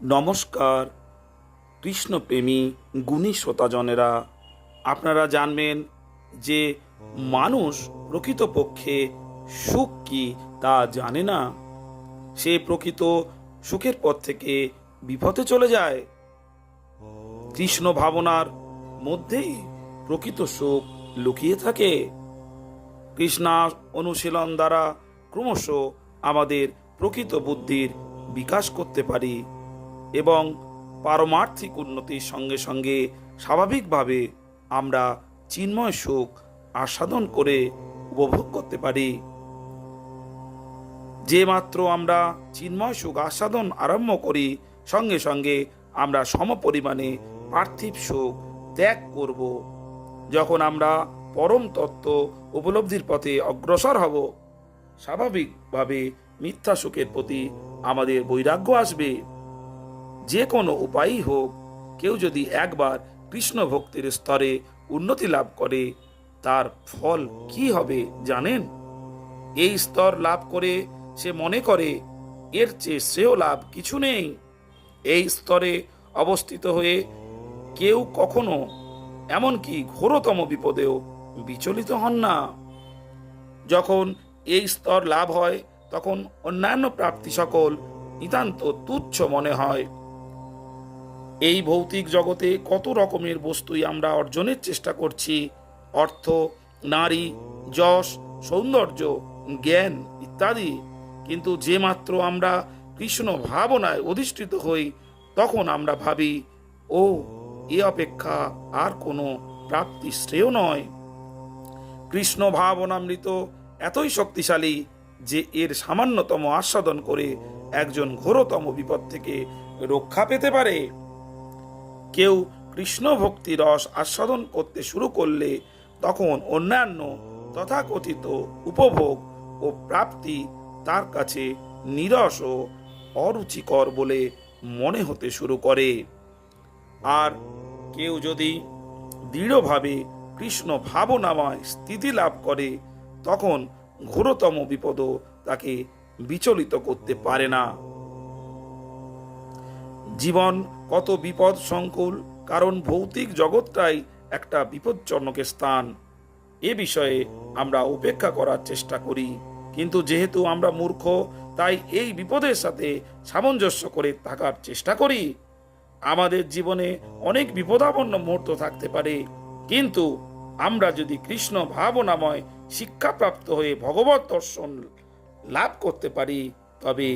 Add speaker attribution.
Speaker 1: নমস্কার কৃষ্ণপ্রেমী গুণী শ্রোতাজনেরা, আপনারা জানবেন যে মানুষ প্রকৃতপক্ষে সুখ কি তা জানে না। সে প্রকৃত সুখের পথ থেকে বিপথে চলে যায়। কৃষ্ণ ভাবনার মধ্যেই প্রকৃত সুখ লুকিয়ে থাকে। কৃষ্ণা অনুশীলন দ্বারা ক্রমশ আমাদের প্রকৃত বুদ্ধির বিকাশ করতে পারি এবং পারমার্থিক উন্নতির সঙ্গে সঙ্গে স্বাভাবিকভাবে আমরা চিন্ময় সুখ আস্বাদন করে উপভোগ করতে পারি। যে মাত্র আমরা চিন্ময় সুখ আস্বাদন আরম্ভ করি, সঙ্গে সঙ্গে আমরা সমপরিমাণে পার্থিব সুখ ত্যাগ করব। যখন আমরা পরম তত্ত্ব উপলব্ধির পথে অগ্রসর হব, স্বাভাবিকভাবে মিথ্যা সুখের প্রতি আমাদের বৈরাগ্য আসবে। যে কোনো উপায়ই হোক, কেউ যদি একবার কৃষ্ণ ভক্তির স্তরে উন্নতি লাভ করে, তার ফল কি হবে জানেন? এই স্তর লাভ করে সে মনে করে এর চেয়ে শ্রেয় লাভ কিছু নেই। এই স্তরে অবস্থিত হয়ে কেউ কখনো এমনকি ঘোরতম বিপদেও বিচলিত হন না। যখন এই স্তর লাভ হয়, তখন অন্যান্য প্রাপ্তি সকল নিতান্ত তুচ্ছ মনে হয়। এই ভৌতিক জগতে কত রকমের বস্তুই আমরা অর্জনের চেষ্টা করছি, অর্থ, নারী, যশ, সৌন্দর্য, জ্ঞান ইত্যাদি। কিন্তু যে মাত্র আমরা কৃষ্ণ ভাবনায় অধিষ্ঠিত হই, তখন আমরা ভাবি, ও এ অপেক্ষা আর কোনো প্রাপ্তি শ্রেয় নয়। কৃষ্ণ ভাবনামৃত এতই শক্তিশালী যে এর সামান্যতম আস্বাদন করে একজন ঘোরতম বিপদ থেকে রক্ষা পেতে পারে। কেউ কৃষ্ণ ভক্তি রস আস্বাদন করতে শুরু করলে তখন অন্যান্য তথাকথিত উপভোগ ও প্রাপ্তি তার কাছে নীরস ও অরুচিকর বলে মনে হতে শুরু করে। আর কেউ যদি দৃঢ়ভাবে কৃষ্ণ ভাবনাময় স্থিতি লাভ করে, তখন ঘোরতম বিপদও তাকে বিচলিত করতে পারে না। জীবন কত বিপদ সংকুল, কারণ ভৌতিক জগৎটাই একটা বিপজ্জনক স্থান। এ বিষয়ে আমরা উপেক্ষা করার চেষ্টা করি, কিন্তু যেহেতু আমরা মূর্খ, তাই এই বিপদের সাথে সামঞ্জস্য করে থাকার চেষ্টা করি। আমাদের জীবনে অনেক বিপদাপন্ন মুহূর্ত থাকতে পারে, কিন্তু আমরা যদি কৃষ্ণ ভাবনাময় শিক্ষাপ্রাপ্ত হয়ে ভগবত দর্শন লাভ করতে পারি, তবে